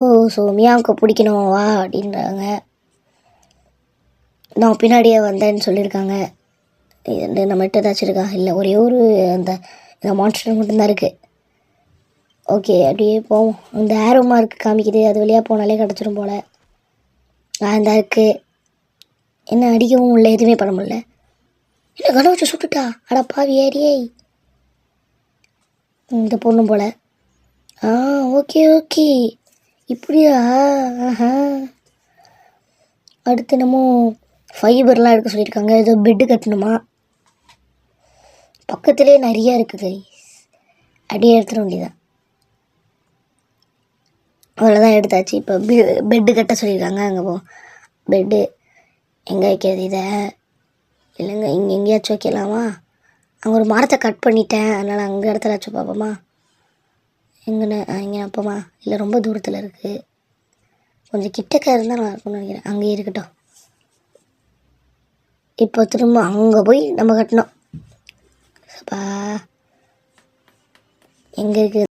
ஓ! So மியாவுக்கு பிடிக்கணும் வா அப்படின்றாங்க. நான் பின்னாடியே வந்தேன்னு சொல்லியிருக்காங்க. இது நம்மகிட்ட ஏதாச்சும் இருக்கா? இல்லை, ஒரே ஒரு அந்த இந்த மான்ஸ்டர் மட்டும்தான் இருக்குது. ஓகே, அப்படியே போவோம். இந்த ஆரோ மார்க் காமிக்குது, அது வழியாக போனாலே கிடச்சிரும் போல். இந்த இருக்குது. என்ன அடிக்கவும் இல்லை, எதுவுமே பண்ண முடியல. என்ன கன வச்சு சுட்டுட்டா? அடா பாவி ஏரியே. இந்த பொண்ணு போல். ஓகே ஓகே, இப்படியா? ஆஹா. அடுத்து என்னமோ ஃபைபர்லாம் எடுக்க சொல்லியிருக்காங்க. ஏதோ பெட்டு கட்டணுமா? பக்கத்துலேயே நிறையா இருக்குது. அப்படியே எடுத்துட வேண்டியதான். அவ்வளோதான், எடுத்தாச்சு. இப்போ பெட்டு கட்ட சொல்லியிருக்காங்க. அங்கே போ. பெட்டு எங்கே வைக்கிறது இதை? இல்லைங்க, இங்கே எங்கேயாச்சும் வைக்கலாமா? அங்கே ஒரு மரத்தை கட் பண்ணிட்டேன், அதனால் அங்கே இடத்துல வச்சு பார்ப்போமா? எங்கன்னு இங்கே அப்போமா? இல்லை, ரொம்ப தூரத்தில் இருக்குது. கொஞ்சம் கிட்டக்க இருந்தால் நல்லா இருக்கும்னு நினைக்கிறேன். அங்கேயே இருக்கட்டும். இப்போ திரும்ப அங்கே போய் நம்ம கட்டணும். அப்பா எங்கே இருக்குது?